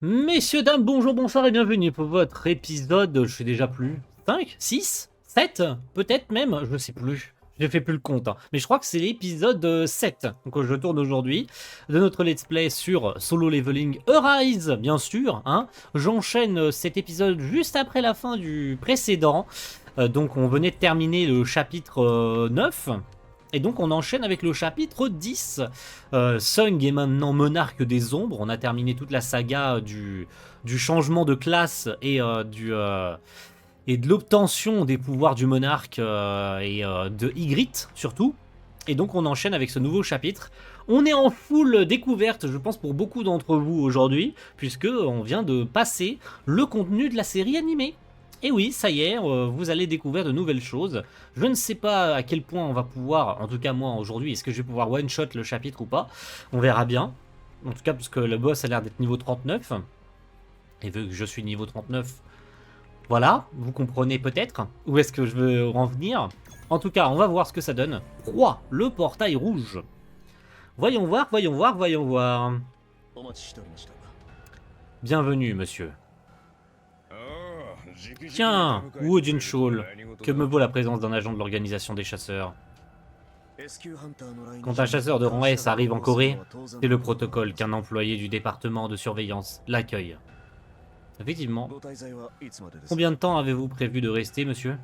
Messieurs, dames, bonjour, bonsoir et bienvenue pour votre épisode, je sais déjà plus, 5, 6, 7, peut-être même, je sais plus. Je fais plus le compte, hein. Mais je crois que c'est l'épisode 7 que je tourne aujourd'hui de notre let's play sur Solo Leveling Arise, bien sûr. Hein. J'enchaîne cet épisode juste après la fin du précédent. Donc on venait de terminer le chapitre 9. Et donc on enchaîne avec le chapitre 10. Sung est maintenant monarque des ombres. On a terminé toute la saga du changement de classe et et de l'obtention des pouvoirs du monarque et de Ygritte surtout. Et donc on enchaîne avec ce nouveau chapitre. On est en full découverte, je pense, pour beaucoup d'entre vous aujourd'hui, puisque on vient de passer le contenu de la série animée. Et oui, ça y est, vous allez découvrir de nouvelles choses. Je ne sais pas à quel point on va pouvoir, en tout cas moi aujourd'hui, est-ce que je vais pouvoir one-shot le chapitre ou pas. On verra bien. En tout cas, puisque le boss a l'air d'être niveau 39. Et vu que je suis niveau 39, voilà, vous comprenez peut-être où est-ce que je veux en venir. En tout cas, on va voir ce que ça donne. 3, le portail rouge. Voyons voir, voyons voir, voyons voir. Bienvenue, monsieur. Tiens, Wu Jinchul, que me vaut la présence d'un agent de l'organisation des chasseurs? Quand un chasseur de rang S arrive en Corée, c'est le protocole qu'un employé du département de surveillance l'accueille. Effectivement. Combien de temps avez-vous prévu de rester, monsieur?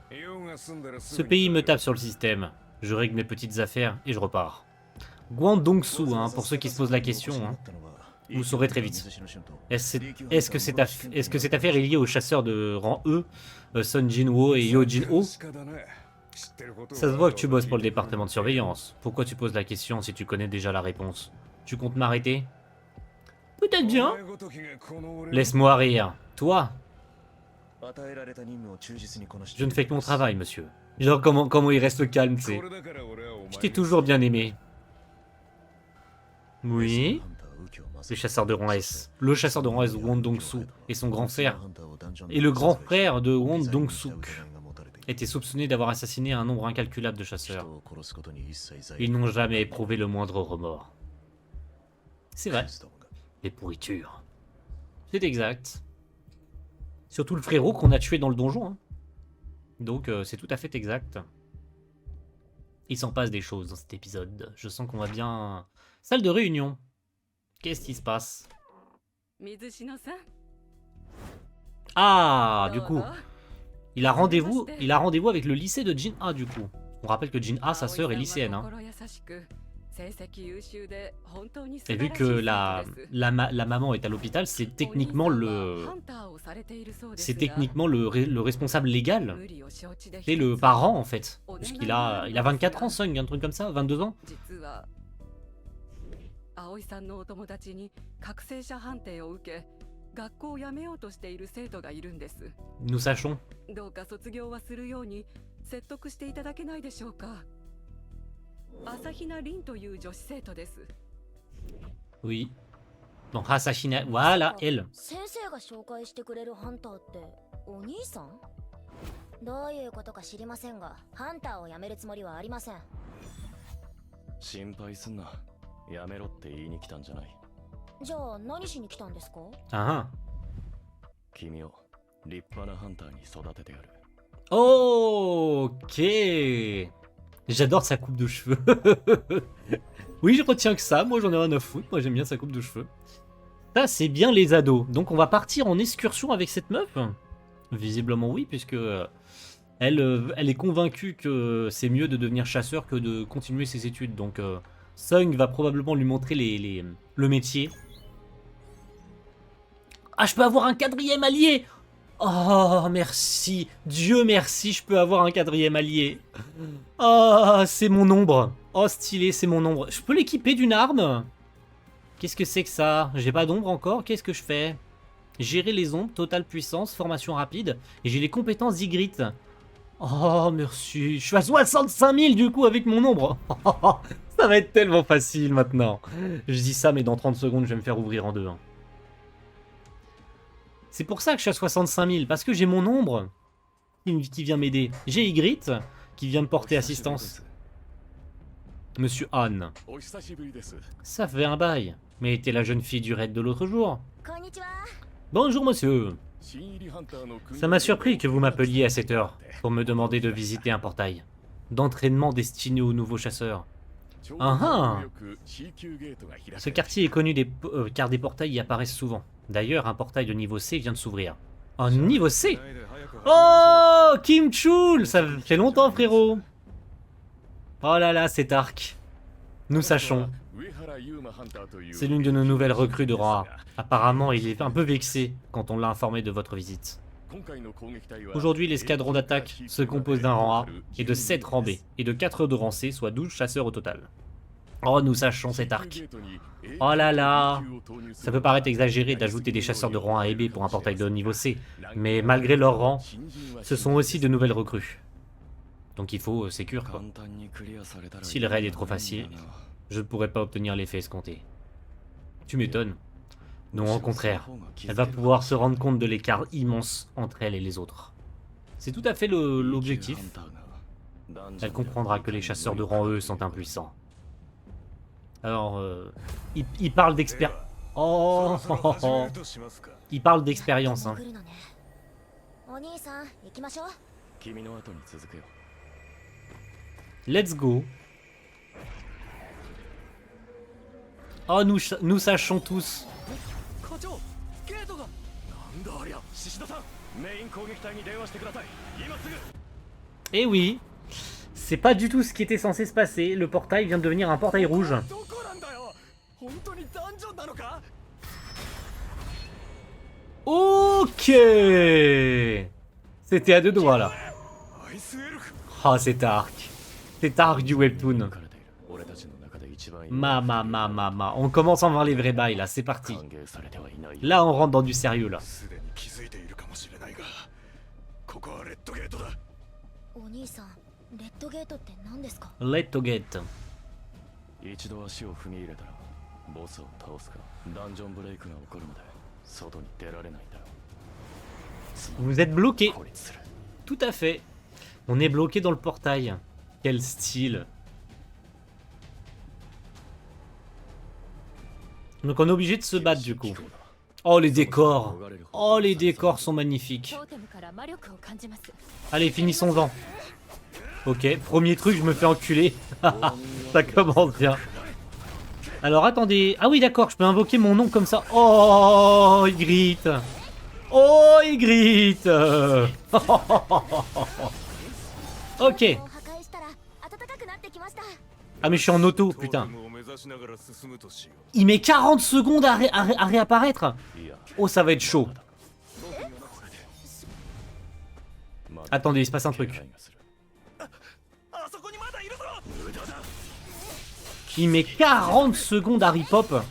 Ce pays me tape sur le système. Je règle mes petites affaires et je repars. Guangdongsu, hein, pour ceux qui se posent la question. Hein. Vous saurez très vite. Est-ce que cette affaire est liée aux chasseurs de rang E, Sun Jinwo et Yo Jinho? Ça se voit que tu bosses pour le département de surveillance. Pourquoi tu poses la question si tu connais déjà la réponse? Tu comptes m'arrêter? Peut-être bien. Laisse-moi rire. Toi? Je ne fais que mon travail, monsieur. Genre comment il reste calme, tu sais. Je t'ai toujours bien aimé. Oui. Le chasseur de rang S. Le chasseur de rang S, Won Dong-soo, et son grand frère. Et le grand frère de Won Dong-sook était soupçonné d'avoir assassiné un nombre incalculable de chasseurs. Ils n'ont jamais éprouvé le moindre remords. C'est vrai. Les pourritures. C'est exact. Surtout le frérot qu'on a tué dans le donjon. Hein. Donc c'est tout à fait exact. Il s'en passe des choses dans cet épisode. Je sens qu'on va bien... Salle de réunion. Qu'est-ce qui se passe? Ah, du coup. Il a rendez-vous avec le lycée de Jin-A, du coup. On rappelle que Jin-A, sa sœur, est lycéenne. Hein. Et vu que la maman est à l'hôpital, c'est techniquement le responsable légal. C'est le parent en fait. Puisqu'il a 24 ans, Sung, un truc comme ça, 22 ans. Nous sachons. Oui. Donc Asahina, voilà, elle. どういうことか知りませんが、ハンターを辞めるつもりはありません。心配すんな。やめろって言いに来たんじゃない。じゃあ何しに来たんですか？Ah. 君を立派なハンターに育ててやる。Ok. J'adore sa coupe de cheveux. Oui, je retiens que ça. Moi, j'en ai rien à foutre. Moi, j'aime bien sa coupe de cheveux. Ça, c'est bien les ados. Donc, on va partir en excursion avec cette meuf. Visiblement, oui, puisque elle est convaincue que c'est mieux de devenir chasseur que de continuer ses études. Donc, Sung va probablement lui montrer le métier. Ah, je peux avoir un quatrième allié! Oh, merci. Dieu merci, je peux avoir un quatrième allié. Oh, c'est mon ombre. Oh, stylé, c'est mon ombre. Je peux l'équiper d'une arme? Qu'est-ce que c'est que ça? J'ai pas d'ombre encore? Qu'est-ce que je fais? Gérer les ombres, totale puissance, formation rapide. Et j'ai les compétences d'Ygritte. Oh, merci. Je suis à 65 000 du coup avec mon ombre. Ça va être tellement facile maintenant. Je dis ça, mais dans 30 secondes, je vais me faire ouvrir en deux. Hein. C'est pour ça que je suis à 65 000, parce que j'ai mon ombre qui vient m'aider. J'ai Ygritte qui vient me porter assistance. Monsieur Han. Ça fait un bail. Mais t'es la jeune fille du raid de l'autre jour. こんにちは。 Bonjour monsieur. Ça m'a surpris que vous m'appeliez à cette heure pour me demander de visiter un portail d'entraînement destiné aux nouveaux chasseurs. Ah ah. Ce quartier est connu car des portails y apparaissent souvent. D'ailleurs, un portail de niveau C vient de s'ouvrir. Un niveau C? Oh, Kim Chul, ça fait longtemps, frérot. Oh là là, cet arc. Nous sachons. C'est l'une de nos nouvelles recrues de rang A. Apparemment, il est un peu vexé quand on l'a informé de votre visite. Aujourd'hui, l'escadron d'attaque se compose d'un rang A et de 7 rangs B, et de 4 de rang C, soit 12 chasseurs au total. Oh, nous sachons cet arc. Oh là là. Ça peut paraître exagéré d'ajouter des chasseurs de rang A et B pour un portail de niveau C, mais malgré leur rang, ce sont aussi de nouvelles recrues. Donc il faut sécure quoi. Si le raid est trop facile, je ne pourrai pas obtenir l'effet escompté. Tu m'étonnes. Non, au contraire. Elle va pouvoir se rendre compte de l'écart immense entre elle et les autres. C'est tout à fait l'objectif. Elle comprendra que les chasseurs de rang E sont impuissants. Alors, il parle d'expérience. Oh, oh, oh. Il parle d'expérience, hein. Let's go. Oh, nous sachons tous. Eh oui, c'est pas du tout ce qui était censé se passer. Le portail vient de devenir un portail rouge. Ok. C'était à deux doigts là. Oh, cet arc. Cet arc du webtoon. On commence à voir les vrais bails là, c'est parti. Là on rentre dans du sérieux là. Let to get. Vous êtes bloqué. Tout à fait. On est bloqué dans le portail. Quel style. Donc on est obligé de se battre du coup. Oh les décors. Oh les décors sont magnifiques. Allez finissons-en. Ok, premier truc, je me fais enculer. Ça commence bien. Alors attendez. Ah oui d'accord, je peux invoquer mon nom comme ça. Oh il grite. Oh il grite. Ok. Ah mais je suis en auto, putain. Il met 40 secondes à réapparaître. Oh, ça va être chaud. Attendez, il se passe un truc. Il met 40 secondes à repop.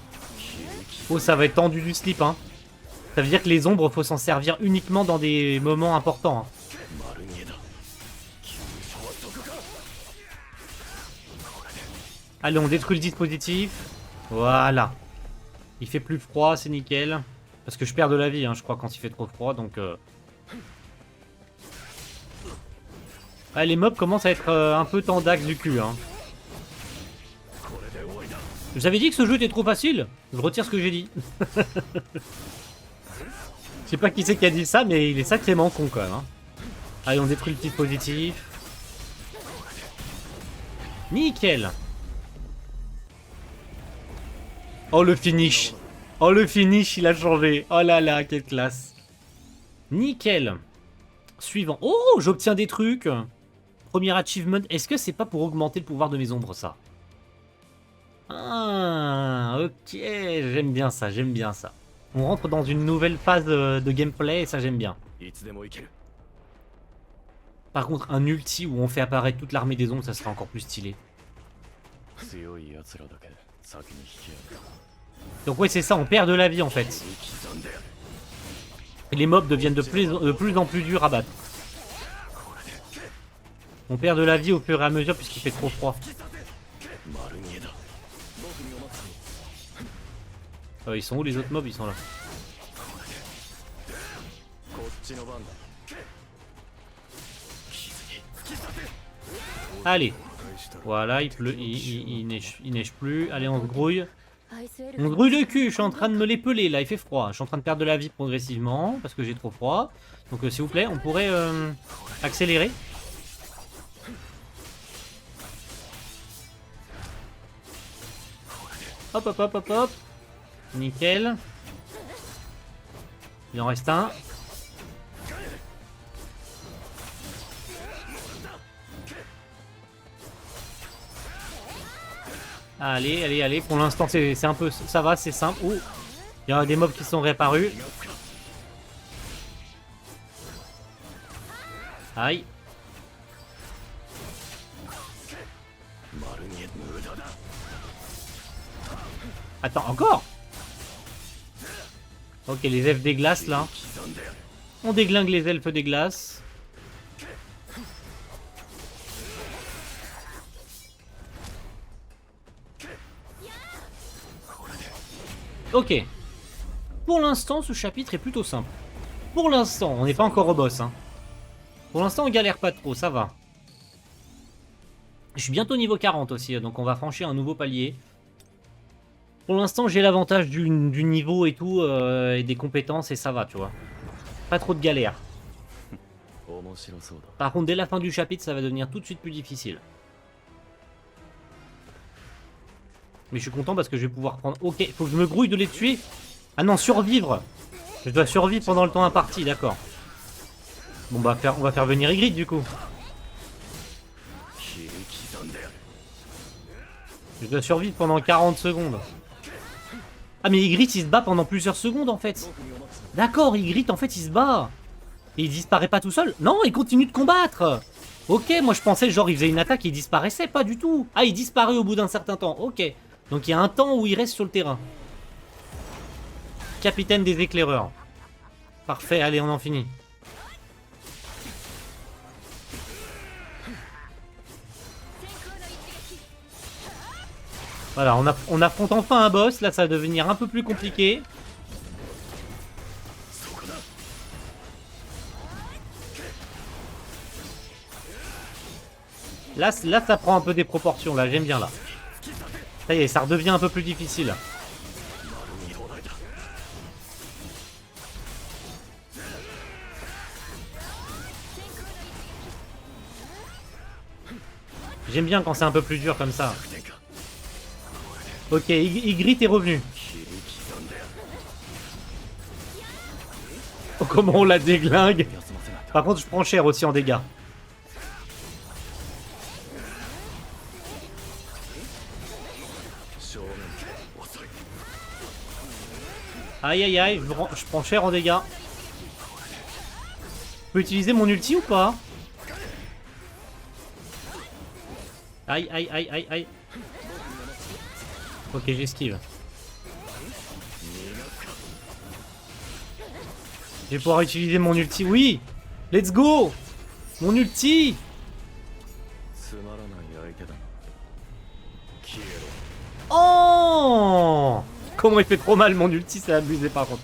Oh, ça va être tendu du slip, hein. Ça veut dire que les ombres, faut s'en servir uniquement dans des moments importants. Hein. Allez, on détruit le dispositif. Voilà. Il fait plus froid, c'est nickel. Parce que je perds de la vie, hein, je crois, quand il fait trop froid, donc... Ah, les mobs commencent à être un peu tendax du cul, hein. J'avais dit que ce jeu était trop facile. Je retire ce que j'ai dit. Je sais pas qui c'est qui a dit ça, mais il est sacrément con, quand même. Hein. Allez, on détruit le dispositif. Nickel. Oh le finish. Oh le finish, il a changé. Oh là là, quelle classe. Nickel. Suivant. Oh, j'obtiens des trucs. Premier achievement. Est-ce que c'est pas pour augmenter le pouvoir de mes ombres, ça? Ah, ok. J'aime bien ça, j'aime bien ça. On rentre dans une nouvelle phase de gameplay et ça, j'aime bien. Par contre, un ulti où on fait apparaître toute l'armée des ombres, ça serait encore plus stylé. Donc ouais c'est ça, on perd de la vie en fait. Et les mobs deviennent de plus en plus durs à battre. On perd de la vie au fur et à mesure puisqu'il fait trop froid. Ils sont où les autres mobs? Ils sont là. Allez. Voilà, il pleut, il neige plus. Allez, on se grouille. On brûle le cul, je suis en train de me les peler là, il fait froid. Je suis en train de perdre de la vie progressivement parce que j'ai trop froid. Donc s'il vous plaît, on pourrait accélérer. Hop hop hop hop hop. Nickel. Il en reste un. Allez, allez, allez. Pour l'instant, c'est un peu... Ça va, c'est simple. Ouh. Il y a des mobs qui sont réapparus. Aïe. Attends, encore? Ok, les elfes des glaces, là. On déglingue les elfes des glaces. Ok. Pour l'instant, ce chapitre est plutôt simple. Pour l'instant, on n'est pas encore au boss. Hein. Pour l'instant, on galère pas trop, ça va. Je suis bientôt niveau 40 aussi, donc on va franchir un nouveau palier. Pour l'instant, j'ai l'avantage du niveau et tout, et des compétences, et ça va, tu vois. Pas trop de galère. Par contre, dès la fin du chapitre, ça va devenir tout de suite plus difficile. Mais je suis content parce que je vais pouvoir prendre... Ok, faut que je me grouille de les tuer. Ah non, survivre. Je dois survivre pendant le temps imparti, d'accord. Bon, bah, on va faire venir Ygritte, du coup. Je dois survivre pendant 40 secondes. Ah, mais Ygritte, il se bat pendant plusieurs secondes, en fait. D'accord, Ygritte, en fait, il se bat. Et il disparaît pas tout seul. Non, il continue de combattre. Ok, moi, je pensais, genre, il faisait une attaque et il disparaissait. Pas du tout. Ah, il disparaît au bout d'un certain temps. Ok. Donc, il y a un temps où il reste sur le terrain. Capitaine des éclaireurs. Parfait, allez, on en finit. Voilà, on affronte enfin un boss. Là, ça va devenir un peu plus compliqué. Là, ça prend un peu des proportions. Là, j'aime bien, là. Ça y est, ça redevient un peu plus difficile. J'aime bien quand c'est un peu plus dur comme ça. Ok, Ygritte est revenu. Oh, comment on la déglingue. Par contre, je prends cher aussi en dégâts. Aïe aïe aïe, je prends cher en dégâts. Je peux utiliser mon ulti ou pas? Aïe aïe aïe aïe aïe. Ok, j'esquive. Je vais pouvoir utiliser mon ulti. Oui! Let's go! Mon ulti! Oh! Comment il fait trop mal mon ulti, c'est abusé par contre.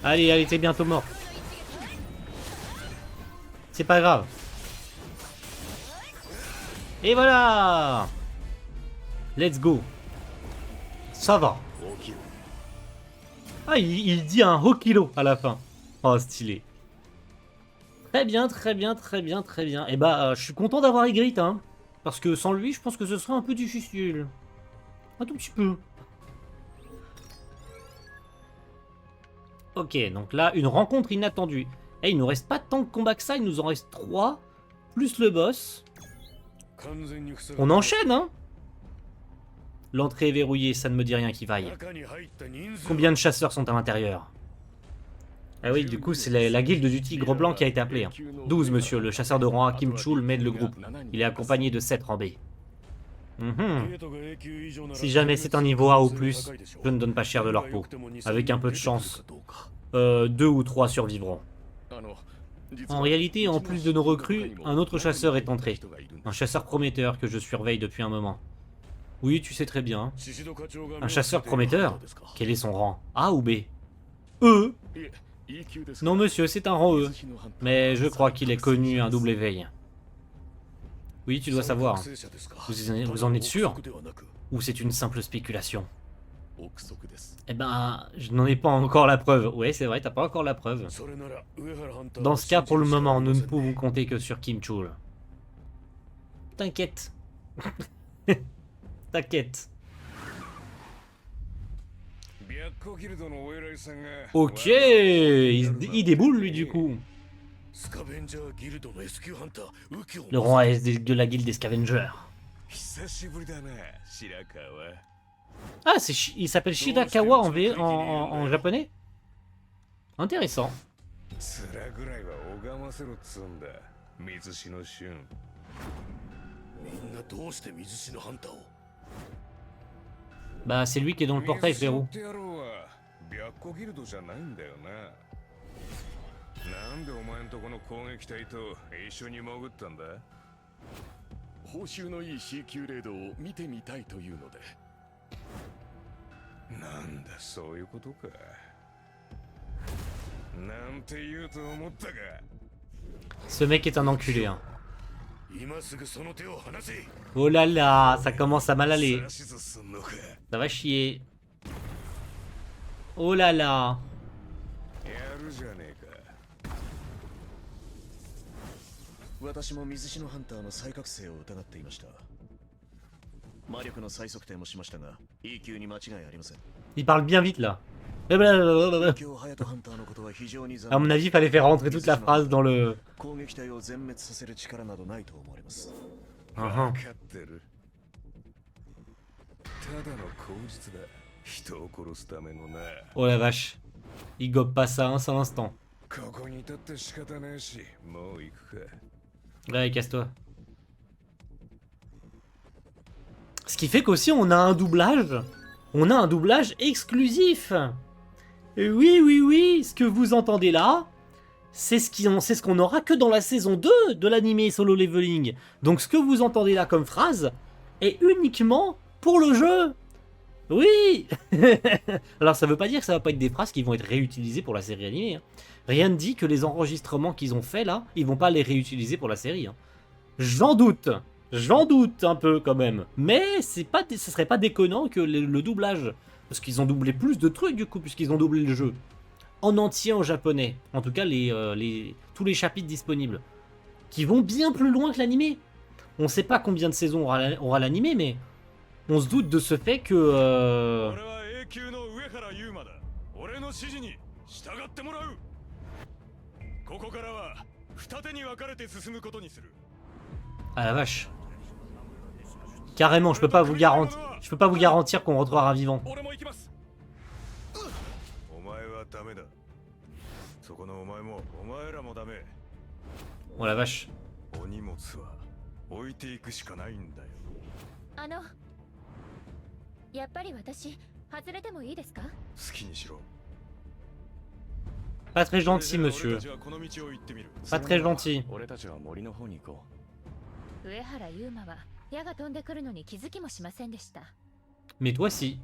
Allez, allez, t'es bientôt mort. C'est pas grave. Et voilà! Let's go. Ça va. Ah, il dit un Hokilo à la fin. Oh, stylé. Très bien, très bien, très bien, très bien. Et bah, je suis content d'avoir Ygritte, hein. Parce que sans lui, je pense que ce serait un peu difficile. Un tout petit peu. Ok, donc là, une rencontre inattendue. Et il nous reste pas tant de combats que ça, il nous en reste 3. Plus le boss. On enchaîne, hein. L'entrée est verrouillée, ça ne me dit rien qui vaille. Combien de chasseurs sont à l'intérieur? Ah oui, du coup, c'est la guilde du tigre blanc qui a été appelée. 12, monsieur. Le chasseur de rang Kim Chul mène le groupe. Il est accompagné de 7 rambés. Si jamais c'est un niveau A ou plus, je ne donne pas cher de leur peau. Avec un peu de chance, 2 ou 3 survivront. En réalité, en plus de nos recrues, un autre chasseur est entré. Un chasseur prometteur que je surveille depuis un moment. Oui, tu sais très bien. Un chasseur prometteur? Quel est son rang? A ou B? E? Non monsieur, c'est un rang E. Mais je crois qu'il est connu un double éveil. Oui, tu dois savoir. Vous en êtes sûr? Ou c'est une simple spéculation? Eh ben, je n'en ai pas encore la preuve. Ouais, c'est vrai, t'as pas encore la preuve. Dans ce cas, pour le moment, nous ne pouvons compter que sur Kim Chul. T'inquiète. T'inquiète. Ok, il déboule lui du coup. Le roi de la guilde des scavengers. Ah, il s'appelle Shirakawa en japonais. Intéressant. Bah, c'est lui qui est dans le portail, frérot. Ce mec est un enculé, hein. Oh là là, ça commence à mal aller. Ça va chier. Oh là là. Il parle bien vite là. À mon avis, il fallait faire rentrer toute la phrase dans le... Oh la vache. Il gobe pas ça un seul instant. Ouais, casse-toi. Ce qui fait qu'aussi on a un doublage. On a un doublage exclusif. Et oui, oui, oui, ce que vous entendez là, c'est ce qu'on aura que dans la saison 2 de l'anime Solo Leveling. Donc ce que vous entendez là comme phrase est uniquement pour le jeu. Oui. Alors ça veut pas dire que ça va pas être des phrases qui vont être réutilisées pour la série animée. Hein. Rien ne dit que les enregistrements qu'ils ont fait là, ils vont pas les réutiliser pour la série. Hein. J'en doute un peu quand même. Mais ce serait pas déconnant que le doublage, parce qu'ils ont doublé plus de trucs du coup, puisqu'ils ont doublé le jeu en entier en japonais. En tout cas, tous les chapitres disponibles, qui vont bien plus loin que l'animé. On sait pas combien de saisons aura l'animé, mais on se doute de ce fait que... Ah la vache. Carrément, je peux pas vous garantir qu'on retrouvera vivant. Oh la vache. Pas très gentil, monsieur. Pas très gentil. Mais toi si.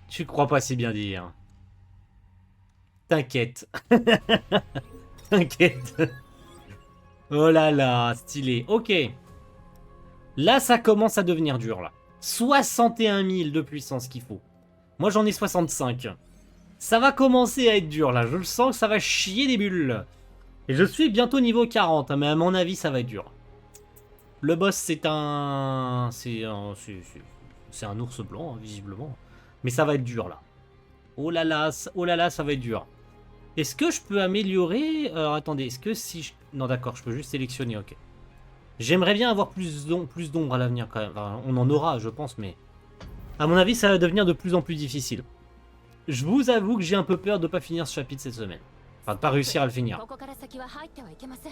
Tu crois pas si bien dire. T'inquiète. T'inquiète. Oh là là, stylé. Ok. Là, ça commence à devenir dur, là. 61 000 de puissance qu'il faut. Moi, j'en ai 65. Ça va commencer à être dur, là. Je le sens que ça va chier des bulles. Et je suis bientôt niveau 40, mais à mon avis, ça va être dur. Le boss, c'est un... C'est un ours blanc, hein, visiblement. Mais ça va être dur, là. Oh là là, ça va être dur. Est-ce que je peux améliorer... Alors, attendez, est-ce que si je... Non, d'accord, je peux juste sélectionner, ok. J'aimerais bien avoir plus d'ombre à l'avenir, quand même. Enfin, on en aura, je pense, mais... À mon avis, ça va devenir de plus en plus difficile. Je vous avoue que j'ai un peu peur de pas finir ce chapitre cette semaine. Enfin, de pas réussir à le finir.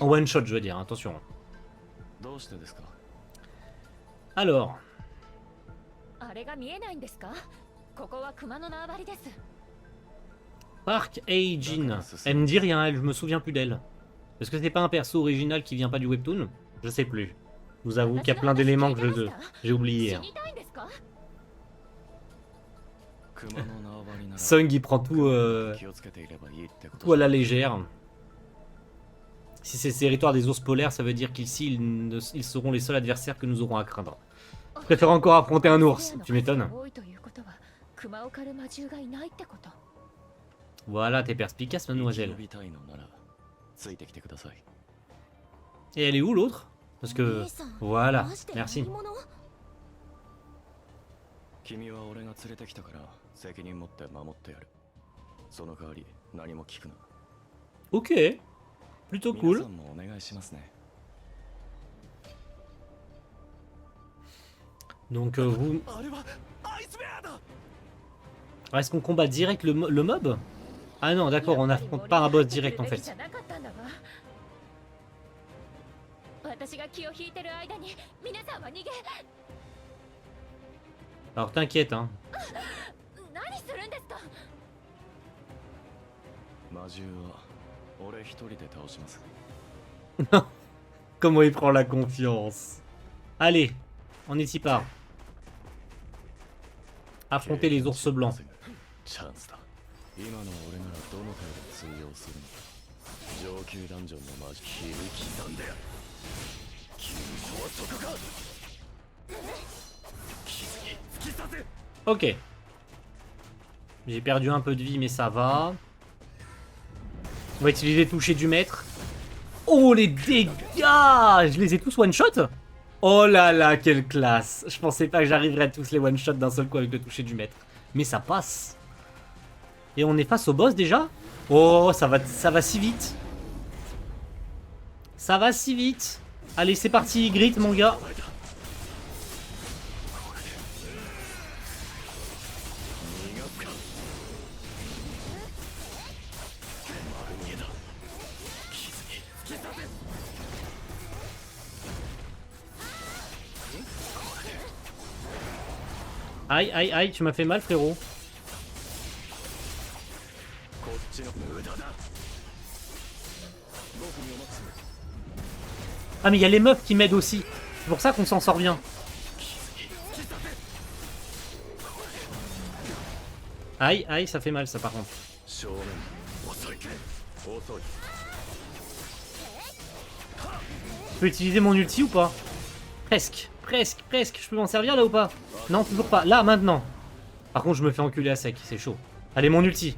En one shot, je veux dire, attention. Alors... Park Hae-jin. Elle me dit rien, je me souviens plus d'elle. Est-ce que c'est pas un perso original qui vient pas du webtoon? Je sais plus. Je vous avoue qu'il y a plein d'éléments que j'ai oubliés. Hein. Sung il prend tout, tout à la légère. Si c'est le territoire des ours polaires, ça veut dire qu'ici ils seront les seuls adversaires que nous aurons à craindre. Je préfère encore affronter un ours, tu m'étonnes. Voilà, t'es perspicace, mademoiselle. Et elle est où l'autre? Parce que... Voilà, merci. Ok, plutôt cool. Donc vous... Est-ce qu'on combat direct le mob? Ah non, d'accord, on n'affronte pas un boss direct en fait. Alors t'inquiète, hein. Comment il prend la confiance. Allez, on est y part. Affronter les ours blancs. Ok. J'ai perdu un peu de vie, mais ça va. On va utiliser toucher du maître. Oh, les dégâts! Je les ai tous one-shot? Oh là là, quelle classe! Je pensais pas que j'arriverais à tous les one-shot d'un seul coup avec le toucher du maître. Mais ça passe. Et on est face au boss déjà? Oh, ça va si vite. Ça va si vite. Allez, c'est parti, grit, mon gars. Aïe, aïe, aïe, tu m'as fait mal, frérot. Ah, mais il y a les meufs qui m'aident aussi. C'est pour ça qu'on s'en sort bien. Aïe, aïe, ça fait mal, ça, par contre. Je peux utiliser mon ulti ou pas? Presque, presque, presque. Je peux m'en servir là ou pas? Non, toujours pas. Là, maintenant. Par contre, je me fais enculer à sec, c'est chaud. Allez, mon ulti.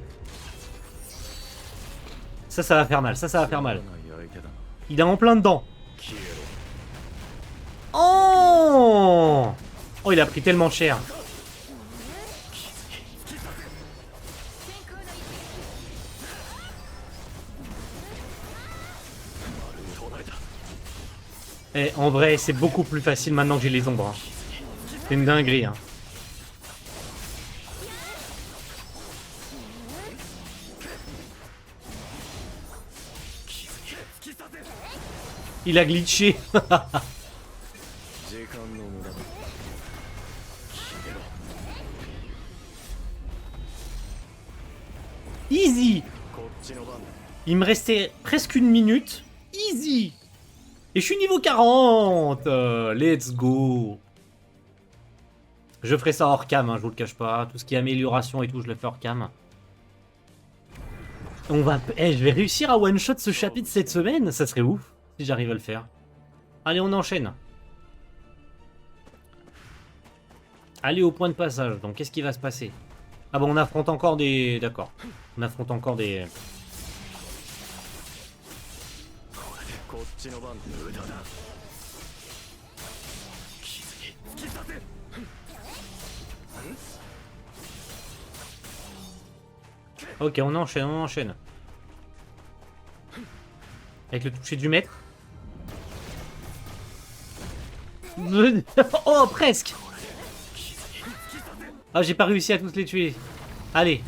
Ça va faire mal, ça va faire mal. Il est en plein dedans. Oh! Oh, il a pris tellement cher. Eh, en vrai, c'est beaucoup plus facile maintenant que j'ai les ombres. Hein. C'est une dinguerie. Hein. Il a glitché. Easy. Il me restait presque une minute. Easy. Et je suis niveau 40. Let's go. Je ferai ça hors cam, hein, je vous le cache pas. Tout ce qui est amélioration et tout, je le fais hors cam. On va... Eh, je vais réussir à one-shot ce chapitre cette semaine. Ça serait ouf si j'arrive à le faire. Allez, on enchaîne. Allez au point de passage. Donc, qu'est-ce qui va se passer? Ah bon, on affronte encore des... D'accord. On affronte encore des... Ok, on enchaîne, on enchaîne. Avec le toucher du maître. Oh, presque. Ah, j'ai pas réussi à tous les tuer. Allez,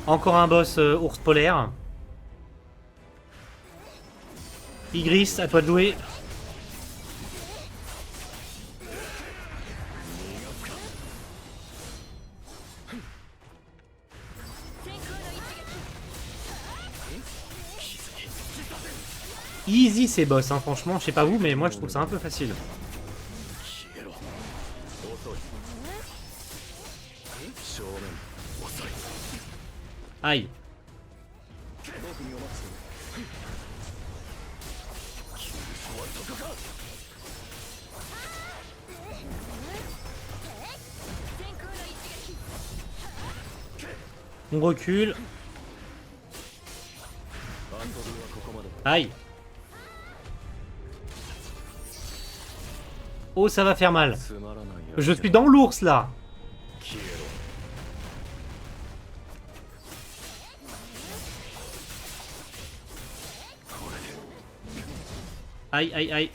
encore un boss ours polaire. Igris, à toi de jouer. Easy ces boss, hein, franchement, je sais pas vous, mais moi je trouve ça un peu facile. Aïe. On recule. Aïe. Oh, ça va faire mal. Je suis dans l'ours là. Aïe, aïe, aïe.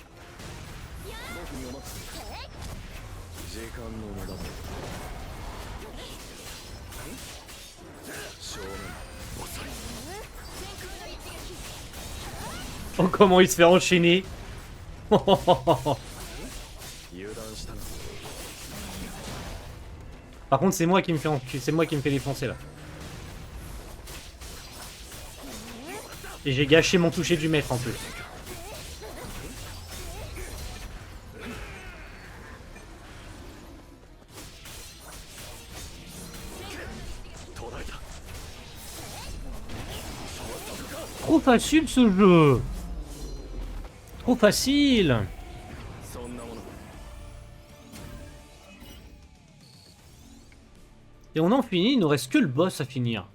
Oh, comment il se fait enchaîner. Par contre, c'est moi qui me fais défoncer là. Et j'ai gâché mon toucher du maître en plus. Trop facile ce jeu. Trop facile. Et on en finit, il nous reste que le boss à finir.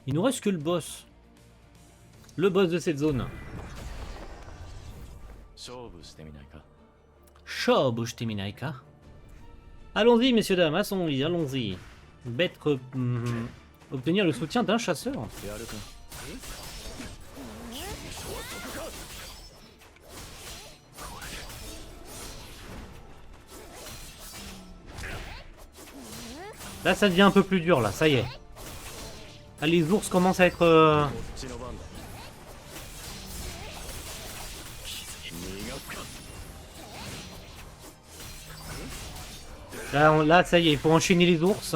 Il nous reste que le boss. Le boss de cette zone. Allons-y, messieurs, dames, allons-y. Obtenir le soutien d'un chasseur. Là, ça devient un peu plus dur, là, ça y est. Ah, les ours commencent à être... Là, ça y est, il faut enchaîner les ours.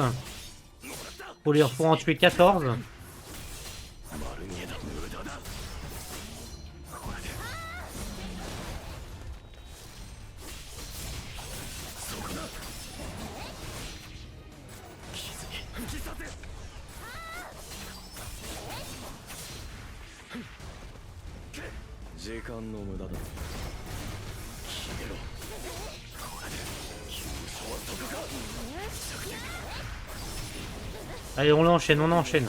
Faut en tuer 14. Allez, on enchaîne, on enchaîne.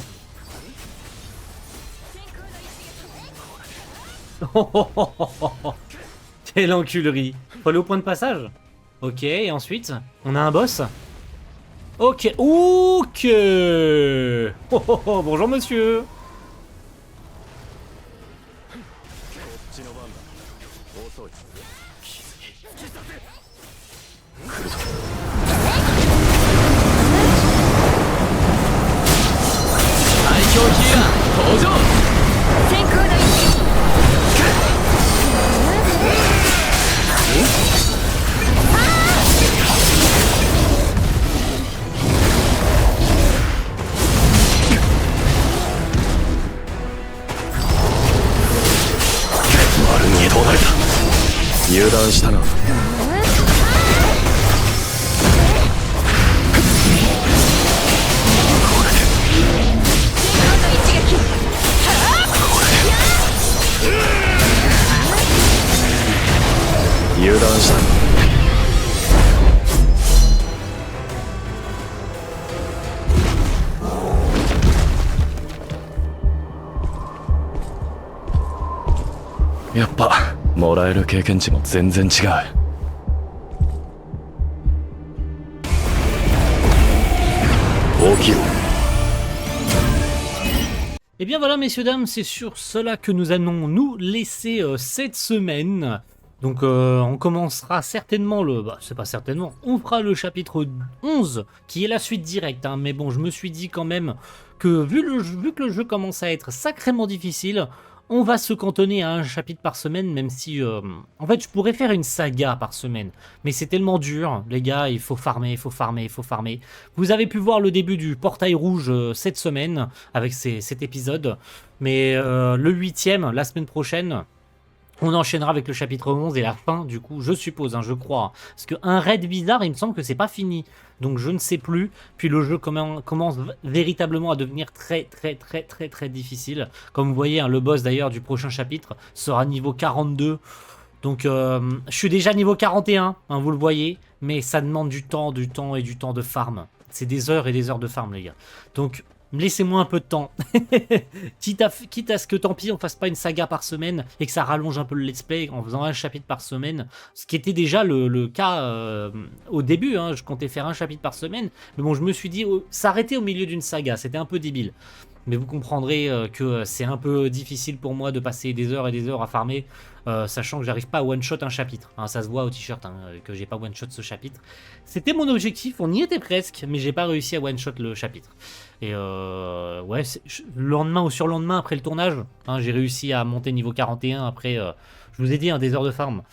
Quelle enculerie. Faut aller au point de passage. Ok, et ensuite, on a un boss. Ok, ok. Bonjour monsieur. Et bien voilà, messieurs, dames, c'est sur cela que nous allons nous laisser cette semaine. Donc on commencera certainement c'est pas certainement, on fera le chapitre 11, qui est la suite directe, hein, mais bon, je me suis dit quand même que vu que le jeu commence à être sacrément difficile, on va se cantonner à un chapitre par semaine, même si... en fait, je pourrais faire une saga par semaine, mais c'est tellement dur, les gars, il faut farmer, il faut farmer, il faut farmer. Vous avez pu voir le début du portail rouge cette semaine, avec cet épisode, mais le 8ème, la semaine prochaine... On enchaînera avec le chapitre 11 et la fin, du coup, je suppose, hein, je crois. Parce qu'un raid bizarre, il me semble que c'est pas fini. Donc je ne sais plus. Puis le jeu commence véritablement à devenir très difficile. Comme vous voyez, hein, le boss d'ailleurs du prochain chapitre sera niveau 42. Donc je suis déjà niveau 41, hein, vous le voyez. Mais ça demande du temps et du temps de farm. C'est des heures et des heures de farm, les gars. Donc laissez-moi un peu de temps. quitte à ce que tant pis on fasse pas une saga par semaine et que ça rallonge un peu le let's play en faisant un chapitre par semaine. Ce qui était déjà le cas au début. Hein, je comptais faire un chapitre par semaine. Mais bon, je me suis dit, s'arrêter au milieu d'une saga, c'était un peu débile. Mais vous comprendrez que c'est un peu difficile pour moi de passer des heures et des heures à farmer, sachant que j'arrive pas à one-shot un chapitre. Hein, ça se voit au t-shirt hein, que j'ai pas one-shot ce chapitre. C'était mon objectif, on y était presque, mais j'ai pas réussi à one-shot le chapitre. Et ouais, le lendemain ou surlendemain après le tournage, hein, j'ai réussi à monter niveau 41 après, je vous ai dit, hein, des heures de farm.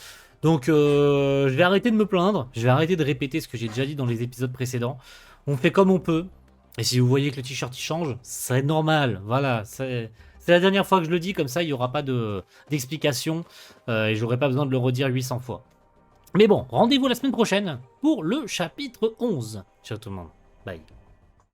Donc je vais arrêter de me plaindre, je vais arrêter de répéter ce que j'ai déjà dit dans les épisodes précédents. On fait comme on peut. Et si vous voyez que le t-shirt il change, c'est normal. Voilà, c'est la dernière fois que je le dis, comme ça il n'y aura pas d'explication et j'aurai pas besoin de le redire 800 fois. Mais bon, rendez-vous la semaine prochaine pour le chapitre 11. Ciao tout le monde, bye.